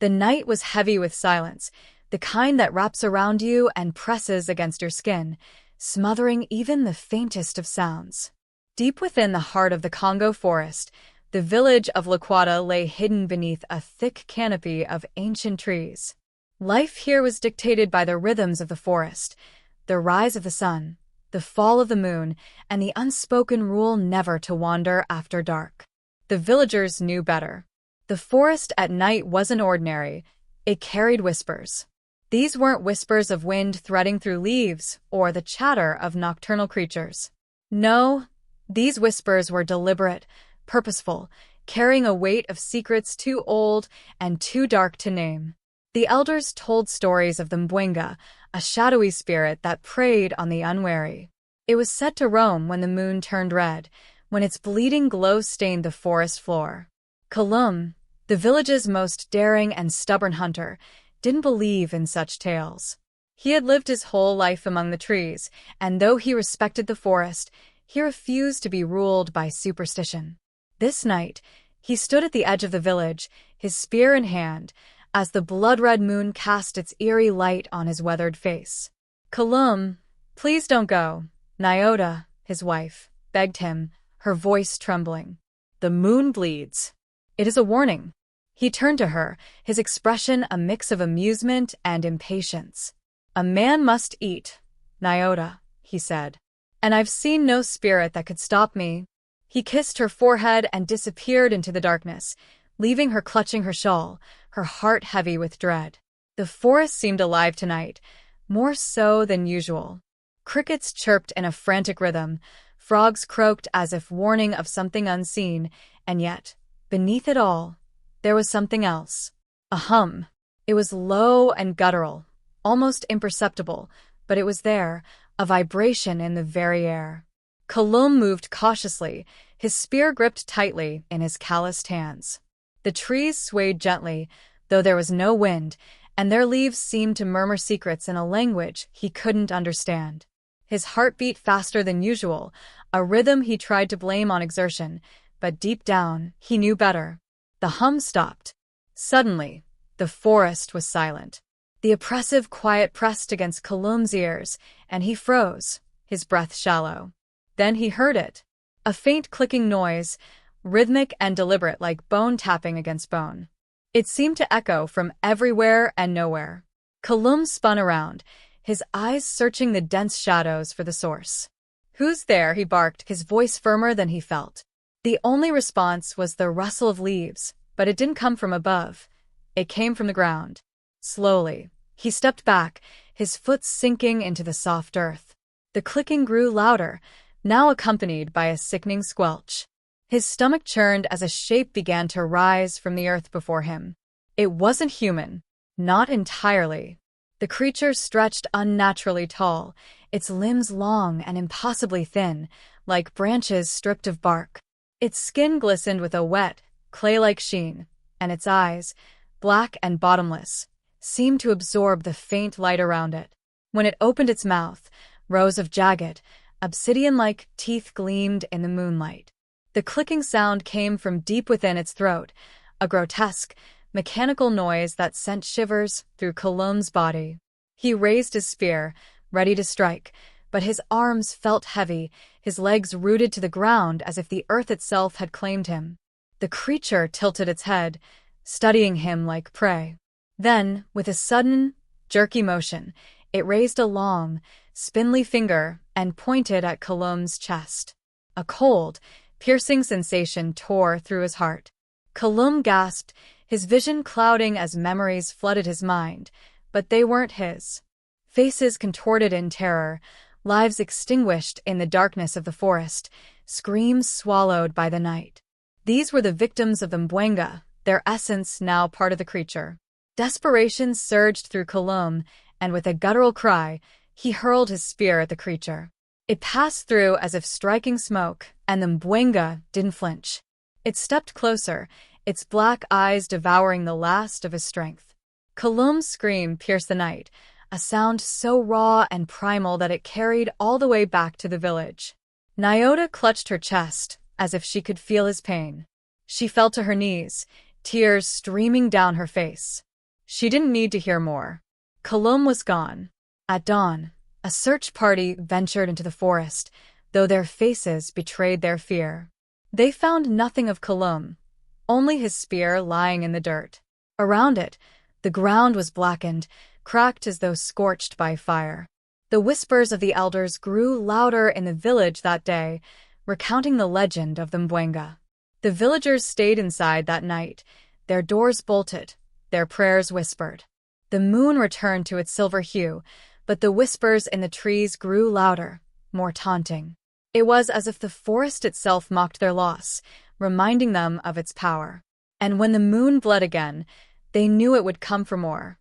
The night was heavy with silence, the kind that wraps around you and presses against your skin, smothering even the faintest of sounds. Deep within the heart of the Congo forest, the village of UKATU lay hidden beneath a thick canopy of ancient trees. Life here was dictated by the rhythms of the forest, the rise of the sun, the fall of the moon, and the unspoken rule never to wander after dark. The villagers knew better. The forest at night wasn't ordinary, it carried whispers. These weren't whispers of wind threading through leaves or the chatter of nocturnal creatures. No, these whispers were deliberate, purposeful, carrying a weight of secrets too old and too dark to name. The elders told stories of the Mbwenga, a shadowy spirit that preyed on the unwary. It was set to roam when the moon turned red, when its bleeding glow stained the forest floor. Kalum, the village's most daring and stubborn hunter, didn't believe in such tales. He had lived his whole life among the trees, and though he respected the forest, he refused to be ruled by superstition. This night, he stood at the edge of the village, his spear in hand, as the blood-red moon cast its eerie light on his weathered face. "Kalum, please don't go," Nyota, his wife, begged him, her voice trembling. "The moon bleeds. It is a warning." He turned to her, his expression a mix of amusement and impatience. "A man must eat, Nyota," he said. "And I've seen no spirit that could stop me." He kissed her forehead and disappeared into the darkness, leaving her clutching her shawl, her heart heavy with dread. The forest seemed alive tonight, more so than usual. Crickets chirped in a frantic rhythm, frogs croaked as if warning of something unseen, and yet, beneath it all, there was something else. A hum. It was low and guttural, almost imperceptible, but it was there, a vibration in the very air. Kalum moved cautiously, his spear gripped tightly in his calloused hands. The trees swayed gently, though there was no wind, and their leaves seemed to murmur secrets in a language he couldn't understand. His heart beat faster than usual, a rhythm he tried to blame on exertion, but deep down, he knew better. The hum stopped. Suddenly, the forest was silent. The oppressive quiet pressed against Kalum's ears, and he froze, his breath shallow. Then he heard it. A faint clicking noise, rhythmic and deliberate like bone tapping against bone. It seemed to echo from everywhere and nowhere. Kalum spun around, his eyes searching the dense shadows for the source. "Who's there?" he barked, his voice firmer than he felt. The only response was the rustle of leaves, but it didn't come from above. It came from the ground. Slowly, he stepped back, his foot sinking into the soft earth. The clicking grew louder, now accompanied by a sickening squelch. His stomach churned as a shape began to rise from the earth before him. It wasn't human. Not entirely. The creature stretched unnaturally tall, its limbs long and impossibly thin, like branches stripped of bark. Its skin glistened with a wet, clay-like sheen, and its eyes, black and bottomless, seemed to absorb the faint light around it. When it opened its mouth, rows of jagged, obsidian-like teeth gleamed in the moonlight. The clicking sound came from deep within its throat, a grotesque, mechanical noise that sent shivers through Kalum's body. He raised his spear, ready to strike, but his arms felt heavy, his legs rooted to the ground as if the earth itself had claimed him. The creature tilted its head, studying him like prey. Then, with a sudden, jerky motion, it raised a long, spindly finger and pointed at Kalum's chest. A cold, piercing sensation tore through his heart. Kalum gasped, his vision clouding as memories flooded his mind, but they weren't his. Faces contorted in terror, lives extinguished in the darkness of the forest, screams swallowed by the night. These were the victims of the Mbwenga, their essence now part of the creature. Desperation surged through Kalum, and with a guttural cry, he hurled his spear at the creature. It passed through as if striking smoke, and the Mbwenga didn't flinch. It stepped closer, its black eyes devouring the last of his strength. Kalum's scream pierced the night, a sound so raw and primal that it carried all the way back to the village. Nyota clutched her chest, as if she could feel his pain. She fell to her knees, tears streaming down her face. She didn't need to hear more. Colombe was gone. At dawn, a search party ventured into the forest, though their faces betrayed their fear. They found nothing of Colombe, only his spear lying in the dirt. Around it, the ground was blackened, cracked as though scorched by fire. The whispers of the elders grew louder in the village that day, recounting the legend of the Mbwenga. The villagers stayed inside that night, their doors bolted, their prayers whispered. The moon returned to its silver hue, but the whispers in the trees grew louder, more taunting. It was as if the forest itself mocked their loss, reminding them of its power. And when the moon bled again, they knew it would come for more.